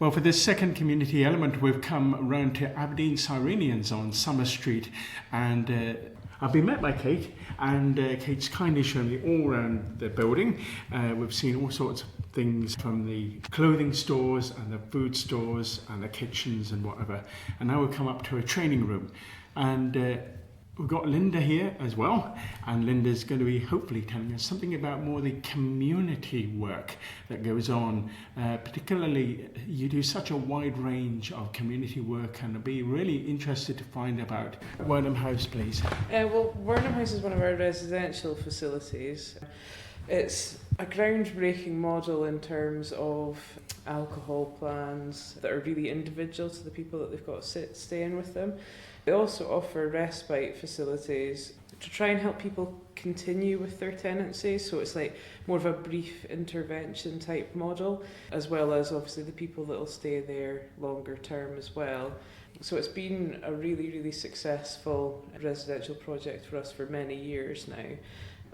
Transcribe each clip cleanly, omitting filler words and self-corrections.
Well, for this second community element, we've come around to Aberdeen Cyrenians on Summer Street, and I've been met by Kate, and Kate's kindly shown me all around the building. We've seen all sorts of things from the clothing stores and the food stores and the kitchens and whatever. And now we've come up to a training room, and we've got Linda here as well, and Linda's going to be hopefully telling us something about more the community work that goes on. Particularly, you do such a wide range of community work, and I'd be really interested to find about Wernham House, please. Well, Wernham House is one of our residential facilities. It's a groundbreaking model in terms of alcohol plans that are really individual to the people that they've got staying with them. They also offer respite facilities to try and help people continue with their tenancy, so it's like more of a brief intervention type model, as well as obviously the people that will stay there longer term as well. So it's been a really, really successful residential project for us for many years now,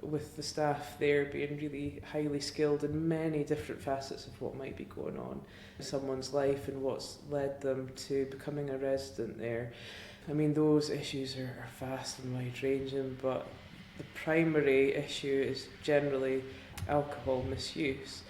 with the staff there being really highly skilled in many different facets of what might be going on in someone's life and what's led them to becoming a resident there. I mean, those issues are vast and wide-ranging, but the primary issue is generally alcohol misuse.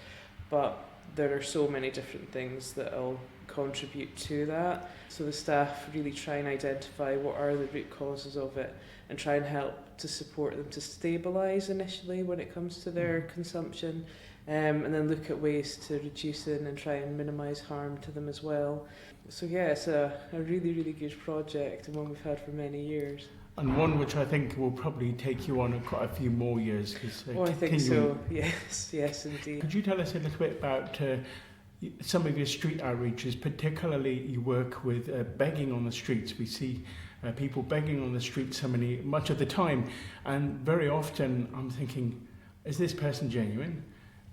But there are so many different things that will contribute to that. So the staff really try and identify what are the root causes of it and try and help to support them to stabilise initially when it comes to their consumption, and then look at ways to reduce it and try and minimise harm to them as well. So yeah, it's a really, really good project and one we've had for many years. And one which I think will probably take you on quite a few more years. I think so, yes indeed. Could you tell us a little bit about some of your street outreaches, particularly you work with begging on the streets. We see people begging on the streets much of the time, and very often I'm thinking, is this person genuine?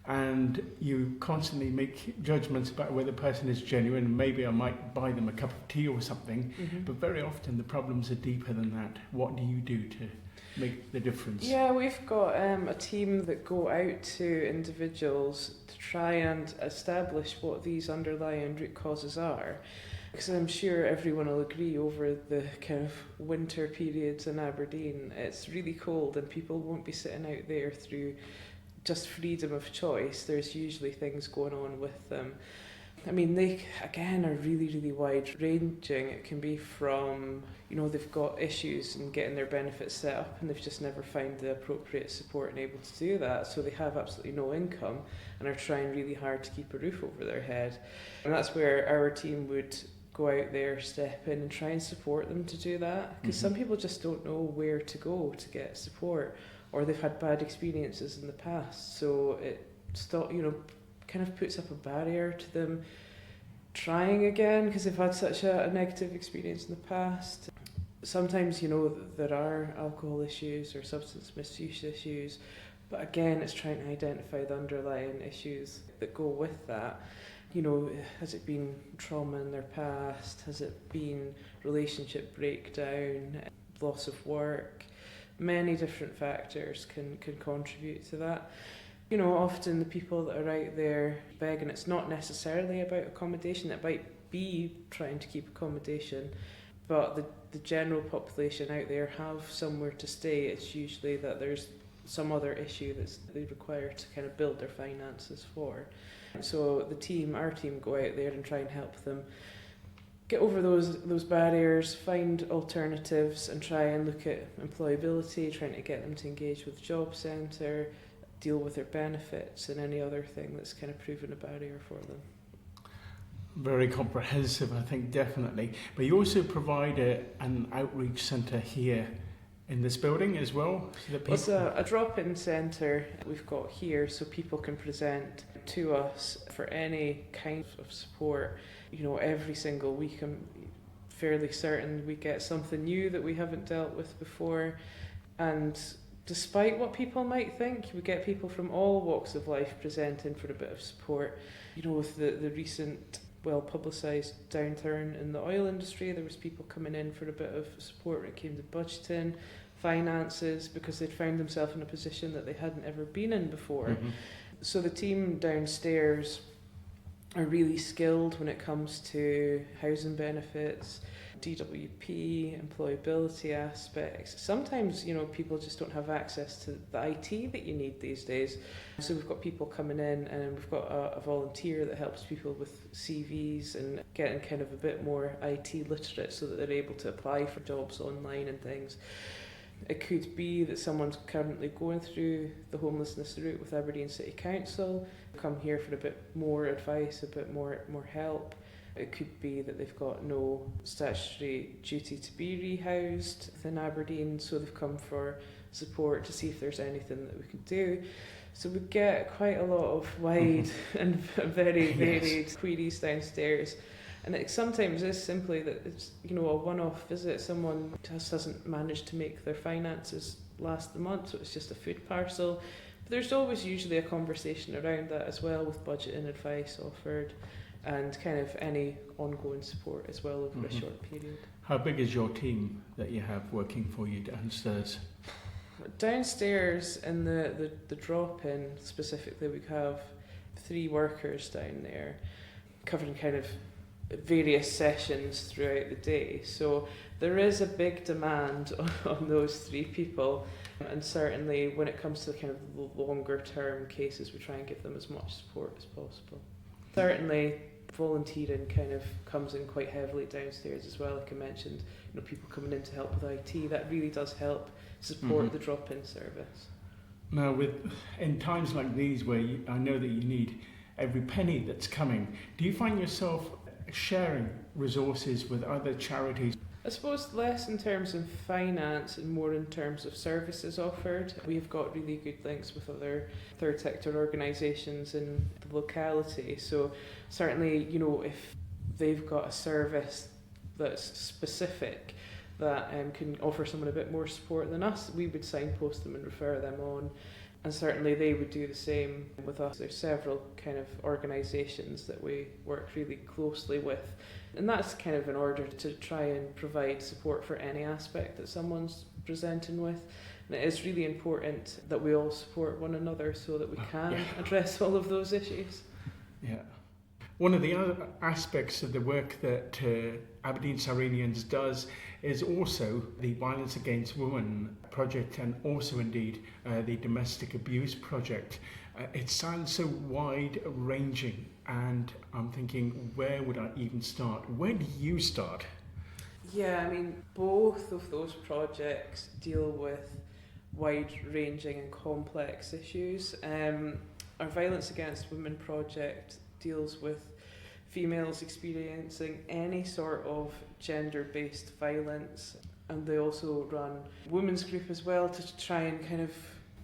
And you constantly make judgments about whether the person is genuine. Maybe I might buy them a cup of tea or something, but very often the problems are deeper than that. What do you do to make the difference? Yeah, we've got a team that go out to individuals to try and establish what these underlying root causes are. Because I'm sure everyone will agree over the kind of winter periods in Aberdeen, it's really cold and people won't be sitting out there through just freedom of choice. There's usually things going on with them. I mean, they, again, are really, really wide-ranging. It can be from, they've got issues in getting their benefits set up and they've just never found the appropriate support and able to do that, so they have absolutely no income and are trying really hard to keep a roof over their head. And that's where our team would go out there, step in and try and support them to do that, because some people just don't know where to go to get support, or they've had bad experiences in the past, so it kind of puts up a barrier to them trying again because they've had such a negative experience in the past. Sometimes, there are alcohol issues or substance misuse issues, but again, it's trying to identify the underlying issues that go with that. Has it been trauma in their past? Has it been relationship breakdown, loss of work? Many different factors can contribute to that. Often the people that are out there begging, it's not necessarily about accommodation. It might be trying to keep accommodation, but the general population out there have somewhere to stay. It's usually that there's some other issue that they require to kind of build their finances for. So our team go out there and try and help them get over those barriers, find alternatives and try and look at employability, trying to get them to engage with job centre, deal with their benefits and any other thing that's kind of proven a barrier for them. Very comprehensive, I think, definitely. But you also provide an outreach centre here in this building as well? So that It's a drop-in centre we've got here, so people can present to us for any kind of support. Every single week I'm fairly certain we get something new that we haven't dealt with before. And despite what people might think, we get people from all walks of life presenting for a bit of support. With the recent well-publicised downturn in the oil industry, there was people coming in for a bit of support when it came to budgeting, finances, because they'd found themselves in a position that they hadn't ever been in before. So the team downstairs are really skilled when it comes to housing benefits, DWP, employability aspects. Sometimes, people just don't have access to the IT that you need these days. So we've got people coming in, and we've got a volunteer that helps people with CVs and getting kind of a bit more IT literate so that they're able to apply for jobs online and things. It could be that someone's currently going through the homelessness route with Aberdeen City Council, come here for a bit more advice, a bit more help. It could be that they've got no statutory duty to be rehoused within Aberdeen, so they've come for support to see if there's anything that we can do. So we get quite a lot of wide and very varied queries downstairs. And it sometimes is simply that it's a one-off visit. Someone just hasn't managed to make their finances last the month, so it's just a food parcel. But there's always usually a conversation around that as well, with budgeting advice offered and kind of any ongoing support as well over a short period. How big is your team that you have working for you downstairs? Downstairs in the drop-in specifically, we have 3 workers down there covering kind of various sessions throughout the day. So there is a big demand on those 3 people, and certainly when it comes to kind of the longer term cases, we try and give them as much support as possible. Certainly volunteering kind of comes in quite heavily downstairs as well. Like I mentioned, people coming in to help with IT, that really does help support the drop-in service. Now, in times like these where I know that you need every penny that's coming, do you find yourself sharing resources with other charities? I suppose less in terms of finance and more in terms of services offered. We've got really good links with other third sector organisations in the locality. So certainly, if they've got a service that's specific that can offer someone a bit more support than us, we would signpost them and refer them on. And certainly they would do the same with us. There's several kind of organisations that we work really closely with. And that's kind of in order to try and provide support for any aspect that someone's presenting with. And it is really important that we all support one another so that we can address all of those issues. Yeah. One of the other aspects of the work that Aberdeen Cyrenians does is also the Violence Against Women project, and also indeed the Domestic Abuse project. It sounds so wide-ranging, and I'm thinking, where would I even start? Where do you start? Yeah, both of those projects deal with wide-ranging and complex issues. Our Violence Against Women project deals with females experiencing any sort of gender-based violence, and they also run a women's group as well to try and kind of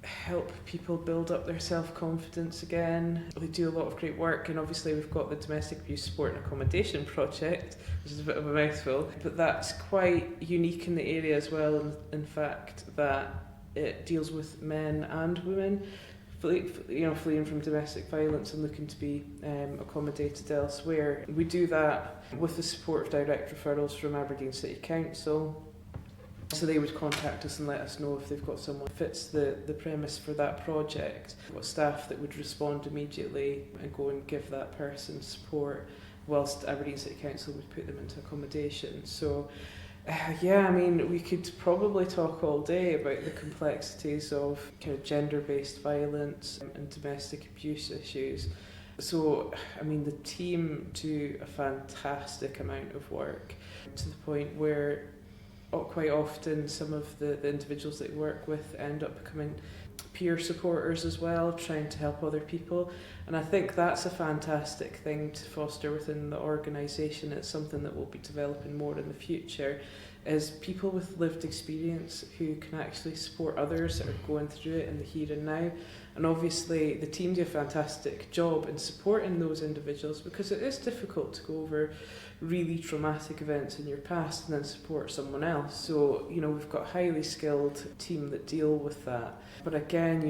help people build up their self-confidence again. They do a lot of great work, and obviously we've got the Domestic Abuse Support and Accommodation project, which is a bit of a mouthful, but that's quite unique in the area as well, in fact that it deals with men and women fleeing from domestic violence and looking to be accommodated elsewhere. We do that with the support of direct referrals from Aberdeen City Council. So they would contact us and let us know if they've got someone who fits the premise for that project. We've got staff that would respond immediately and go and give that person support, whilst Aberdeen City Council would put them into accommodation. So we could probably talk all day about the complexities of kind of gender-based violence and domestic abuse issues. So, the team do a fantastic amount of work, to the point where quite often some of the individuals that we work with end up becoming peer supporters as well, trying to help other people. And I think that's a fantastic thing to foster within the organisation. It's something that we'll be developing more in the future, is people with lived experience who can actually support others that are going through it in the here and now. And obviously the team do a fantastic job in supporting those individuals, because it is difficult to go over really traumatic events in your past and then support someone else. So, we've got a highly skilled team that deal with that. But again,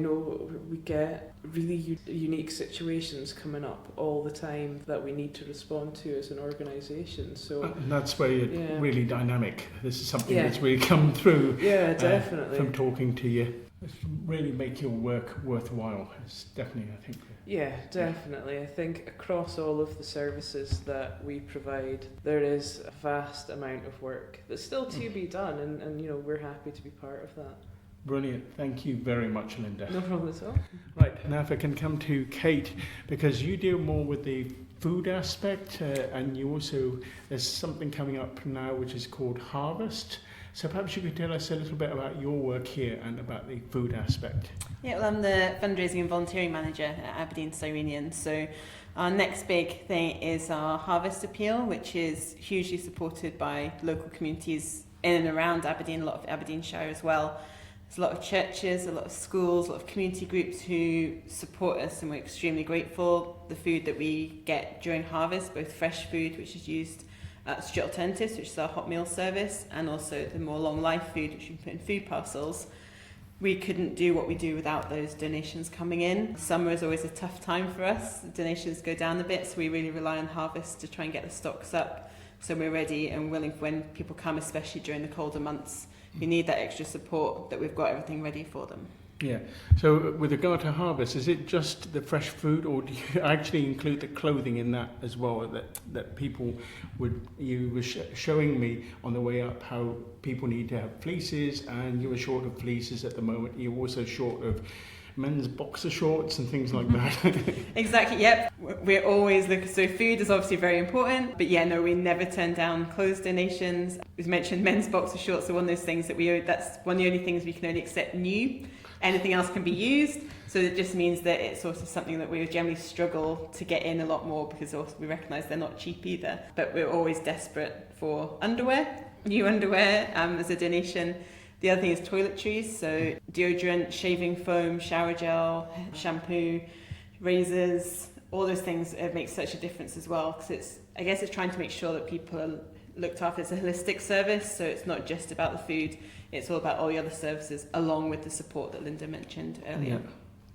we get really unique situations coming up all the time that we need to respond to as an organisation. So and that's where you're really dynamic. This is something that's really come through definitely from talking to you. It's really make your work worthwhile. It's definitely, I think. Yeah, definitely. I think across all of the services that we provide, there is a vast amount of work that's still to be done, and we're happy to be part of that. Brilliant. Thank you very much, Linda. No problem at all. Right, now if I can come to Kate, because you deal more with the food aspect, and you also, there's something coming up now which is called Harvest. So perhaps you could tell us a little bit about your work here and about the food aspect. Yeah, well, I'm the fundraising and volunteering manager at Aberdeen Cyrenians. So our next big thing is our Harvest Appeal, which is hugely supported by local communities in and around Aberdeen, a lot of Aberdeenshire as well. There's a lot of churches, a lot of schools, a lot of community groups who support us, and we're extremely grateful. The food that we get during harvest, both fresh food, which is used at Street Alternatives, which is our hot meal service, and also the more long life food, which we put in food parcels. We couldn't do what we do without those donations coming in. Summer is always a tough time for us. Donations go down a bit, so we really rely on harvest to try and get the stocks up, so we're ready and willing for when people come, especially during the colder months. We need that extra support, that we've got everything ready for them. Yeah. So with regard to harvest, is it just the fresh food, or do you actually include the clothing in that as well? That people would, you were showing me on the way up how people need to have fleeces, and you were short of fleeces at the moment. You're also short of men's boxer shorts and things like that. Exactly, yep. We're always looking, so food is obviously very important, but yeah, no, we never turn down clothes donations. We've mentioned men's boxer shorts are one of those things that that's one of the only things we can only accept new. Anything else can be used, so it just means that it's sort of something that we generally struggle to get in a lot more, because also we recognise they're not cheap either. But we're always desperate for underwear, new underwear as a donation. The other thing is toiletries, so deodorant, shaving foam, shower gel, shampoo, razors, all those things make such a difference as well, because I guess it's trying to make sure that people are looked after. It's a holistic service, so it's not just about the food, it's all about all the other services, along with the support that Linda mentioned earlier. Yeah,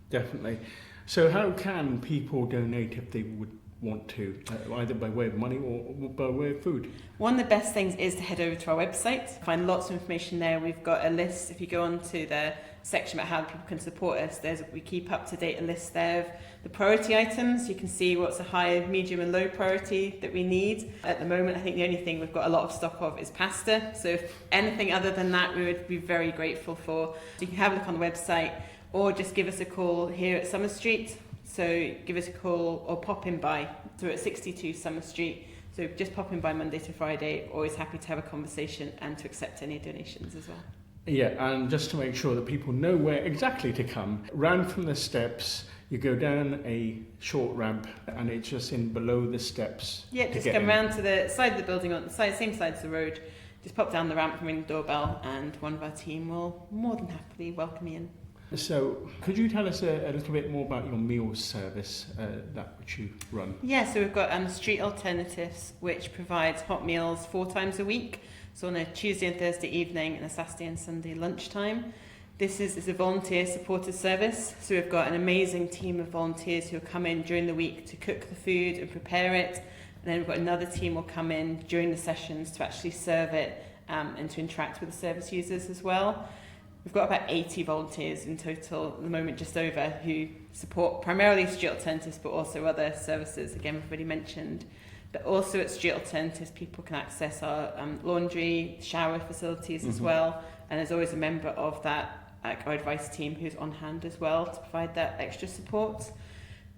definitely. So how can people donate if they would want to, either by way of money or by way of food? One of the best things is to head over to our website, find lots of information there. We've got a list. If you go on to the section about how people can support us, we keep up to date a list there of the priority items. You can see what's a high, medium and low priority that we need. At the moment, I think the only thing we've got a lot of stock of is pasta, so if anything other than that, we would be very grateful for. So you can have a look on the website, or just give us a call here at Summer Street. So give us a call or pop in by. So we're at 62 Summer Street. So just pop in by Monday to Friday. Always happy to have a conversation and to accept any donations as well. Yeah, and just to make sure that people know where exactly to come, round from the steps, you go down a short ramp, and it's just in below the steps. Yeah, just come round to the side of the building, on the same side as the road. Just pop down the ramp and ring the doorbell, and one of our team will more than happily welcome you in. So, could you tell us a little bit more about your meals service, that which you run? Yeah, so we've got Street Alternatives, which provides hot meals 4 times a week. So on a Tuesday and Thursday evening, and a Saturday and Sunday lunchtime. This is a volunteer supported service. So we've got an amazing team of volunteers who will come in during the week to cook the food and prepare it. And then we've got another team will come in during the sessions to actually serve it and to interact with the service users as well. We've got about 80 volunteers in total at the moment, just over, who support primarily Street Alternatives, but also other services, again, we've already mentioned. But also at Street Alternatives, people can access our laundry, shower facilities as well. And there's always a member of that our advice team who's on hand as well to provide that extra support.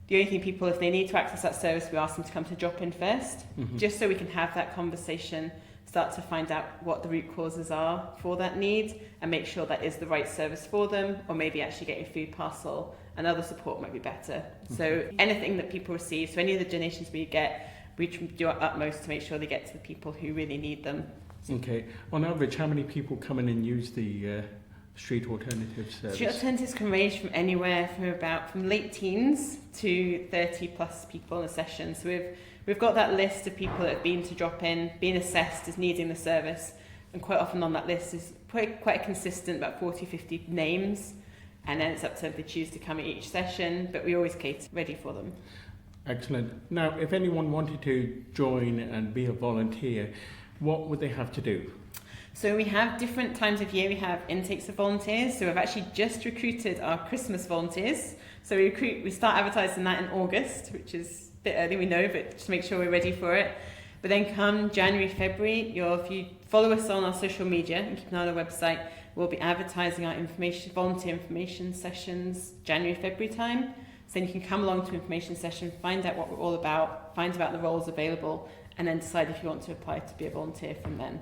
The only thing people, if they need to access that service, we ask them to come to drop-in first, just so we can have that conversation, start to find out what the root causes are for that need, and make sure that is the right service for them, or maybe actually getting a food parcel and other support might be better. So anything that people receive, so any of the donations we get, we do our utmost to make sure they get to the people who really need them. Okay. On average, how many people come in and use the Street Alternatives service? Street Alternatives can range from anywhere from late teens to 30 plus people in a session. So we've got that list of people that have been to drop in, been assessed as needing the service, and quite often on that list is quite consistent, about 40-50 names, and then it's up to them if they choose to come at each session, but we always cater ready for them. Excellent. Now, if anyone wanted to join and be a volunteer, what would they have to do? So we have different times of year. We have intakes of volunteers. So we've actually just recruited our Christmas volunteers. So we start advertising that in August, which is a bit early, we know, but just make sure we're ready for it. But then come January, February, if you follow us on our social media and keep an eye on our website, we'll be advertising our volunteer information sessions January, February time. So then you can come along to information session, find out what we're all about, find about the roles available, and then decide if you want to apply to be a volunteer from then.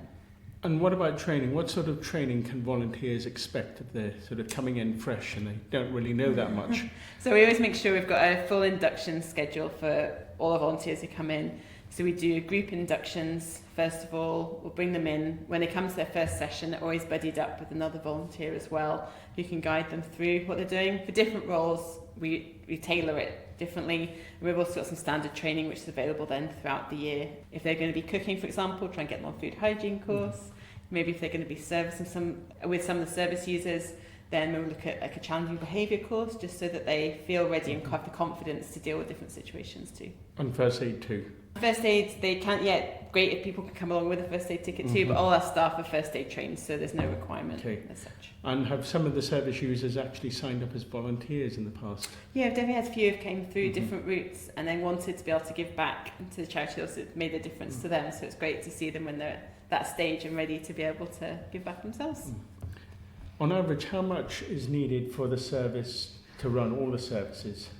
And what about training? What sort of training can volunteers expect if they're sort of coming in fresh and they don't really know that much? So we always make sure we've got a full induction schedule for all our volunteers who come in. So we do group inductions. First of all, we'll bring them in. When they come to their first session, they're always buddied up with another volunteer as well, who can guide them through what they're doing. For different roles, we tailor it differently. And we've also got some standard training, which is available then throughout the year. If they're going to be cooking, for example, try and get them on food hygiene course. Maybe if they're going to be servicing with some of the service users, then we'll look at like a challenging behaviour course, just so that they feel ready and have the confidence to deal with different situations too. And first aid too? First aid, they can't yet. Great if people can come along with a first aid ticket too, but all our staff are first aid trained, so there's no requirement as such. And have some of the service users actually signed up as volunteers in the past? Yeah, I've definitely had a few who came through different routes and then wanted to be able to give back to the charity. Also, it made a difference to them, so it's great to see them when they're at that stage and ready to be able to give back themselves. On average, how much is needed for the service to run all the services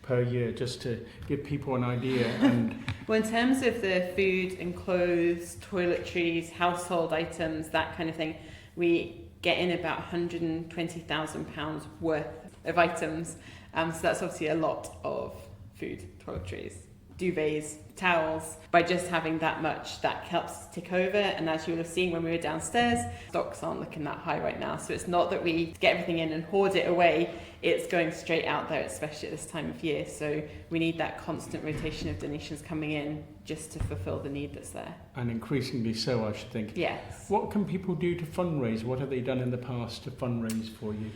per year, just to give people an idea? And well, in terms of the food and clothes, toiletries, household items, that kind of thing, we get in about £120,000 worth of items. So that's obviously a lot of food, toiletries, duvets, towels. By just having that much, that helps tick over. And as you will have seen when we were downstairs, stocks aren't looking that high right now. So it's not that we get everything in and hoard it away. It's going straight out there, especially at this time of year. So we need that constant rotation of donations coming in just to fulfill the need that's there. And increasingly so, I should think. Yes. What can people do to fundraise? What have they done in the past to fundraise for you?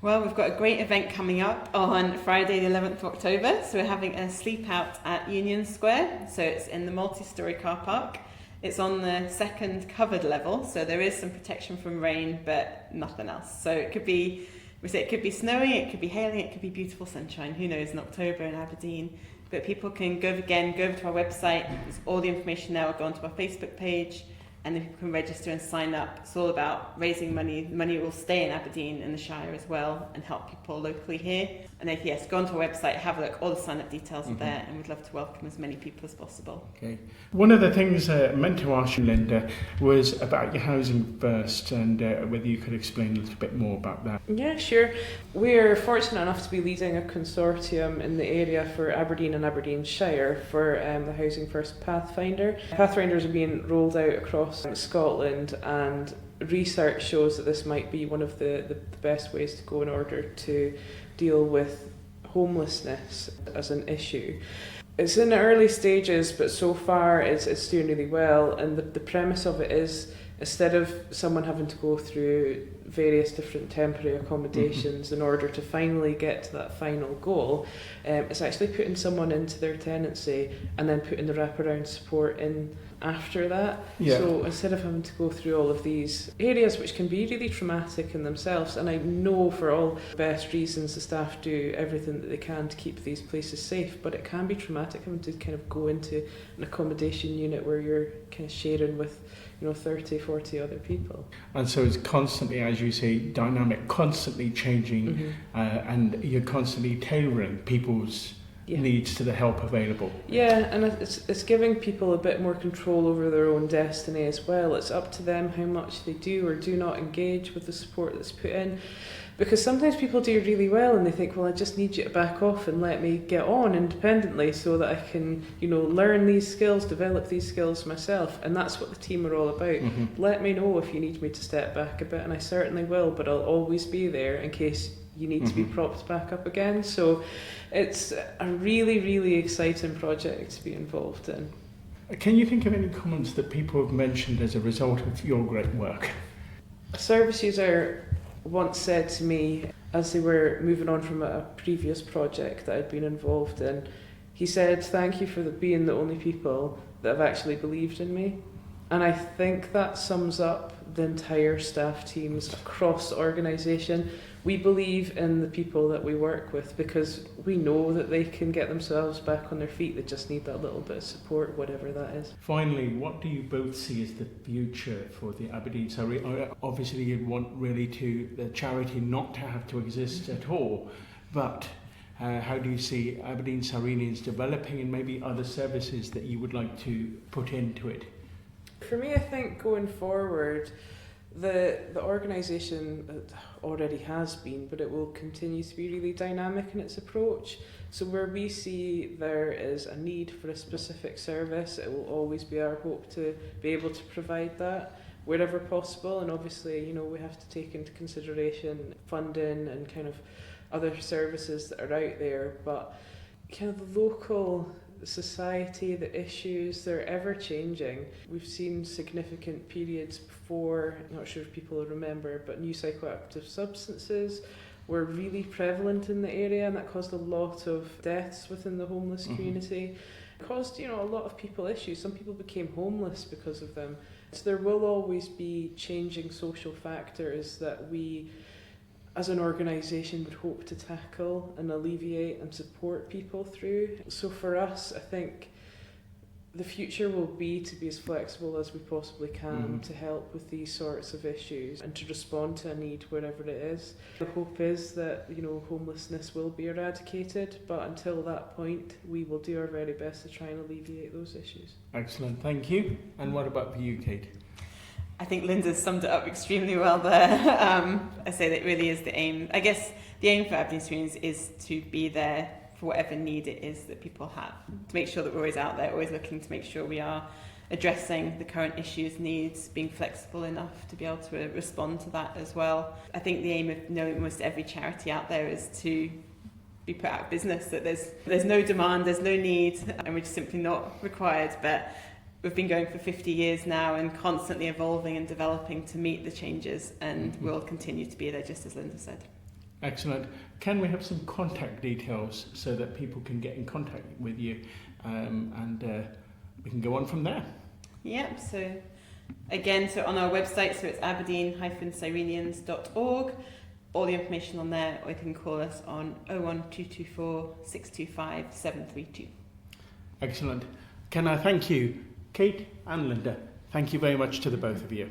Well, we've got a great event coming up on Friday the 11th of October. So we're having a sleep out at Union Square. So it's in the multi-storey car park. It's on the second covered level, so there is some protection from rain, but nothing else. So it could be snowing, it could be hailing, it could be beautiful sunshine. Who knows, in October in Aberdeen. But people can go over to our website. There's all the information there. We'll go onto our Facebook page, and then people can register and sign up. It's all about raising money. The money will stay in Aberdeen and the Shire as well, and help people locally here. And then, yes, go onto our website, have a look. All the sign-up details are there, and we'd love to welcome as many people as possible. Okay. One of the things I meant to ask you, Linda, was about your Housing First, and whether you could explain a little bit more about that. Yeah, sure. We're fortunate enough to be leading a consortium in the area for Aberdeen and Aberdeenshire for the Housing First Pathfinder. Pathfinders are being rolled out across Scotland, and research shows that this might be one of the best ways to go in order to deal with homelessness as an issue. It's in the early stages, but so far it's doing really well, and the premise of it is, instead of someone having to go through various different temporary accommodations in order to finally get to that final goal, it's actually putting someone into their tenancy and then putting the wraparound support in after that. Yeah. So instead of having to go through all of these areas, which can be really traumatic in themselves, and I know for all the best reasons the staff do everything that they can to keep these places safe, but it can be traumatic having to kind of go into an accommodation unit where you're kind of sharing with 30, 40 other people. And so it's constantly, as you say, dynamic, constantly changing, and you're constantly tailoring people's needs to the help available. Yeah, and it's giving people a bit more control over their own destiny as well. It's up to them how much they do or do not engage with the support that's put in. Because sometimes people do really well and they think, well, I just need you to back off and let me get on independently so that I can, learn these skills, develop these skills myself. And that's what the team are all about. Let me know if you need me to step back a bit, and I certainly will, but I'll always be there in case you need to be propped back up again. So it's a really, really exciting project to be involved in. Can you think of any comments that people have mentioned as a result of your great work? A service user once said to me, as they were moving on from a previous project that I'd been involved in, he said, "Thank you for being the only people that have actually believed in me." And I think that sums up the entire staff teams across the organisation. We believe in the people that we work with because we know that they can get themselves back on their feet. They just need that little bit of support, whatever that is. Finally, what do you both see as the future for the Aberdeen Cyrenians? Obviously, you want really the charity not to have to exist at all, but how do you see Aberdeen Cyrenians developing and maybe other services that you would like to put into it? For me, I think going forward, the organisation already has been, but it will continue to be really dynamic in its approach. So where we see there is a need for a specific service, it will always be our hope to be able to provide that wherever possible. And obviously, you know, we have to take into consideration funding and kind of other services that are out there, but kind of the local society, the issues, they're ever changing. We've seen significant periods before, I'm not sure if people will remember, but new psychoactive substances were really prevalent in the area, and that caused a lot of deaths within the homeless community. It caused, you know, a lot of people issues. Some people became homeless because of them. So there will always be changing social factors that we as an organisation would hope to tackle and alleviate and support people through. So for us, I think the future will be to be as flexible as we possibly can to help with these sorts of issues and to respond to a need wherever it is. The hope is that, you know, homelessness will be eradicated, but until that point, we will do our very best to try and alleviate those issues. Excellent, thank you. And what about for you, Kate? I think Linda's summed it up extremely well there. I say that really is the aim. I guess the aim for Aberdeen Cyrenians is to be there for whatever need it is that people have, to make sure that we're always out there, always looking to make sure we are addressing the current issues, needs, being flexible enough to be able to respond to that as well. I think the aim of knowing almost every charity out there is to be put out of business, that there's no demand, there's no need, and we're just simply not required. But we've been going for 50 years now and constantly evolving and developing to meet the changes, and we'll continue to be there, just as Linda said. Excellent. Can we have some contact details so that people can get in contact with you and we can go on from there? Yep, so again, so on our website, so it's aberdeen-cyrenians.org, all the information on there, or you can call us on 01224 625 732. Excellent. Can I thank you, Kate and Linda? Thank you very much to the both of you.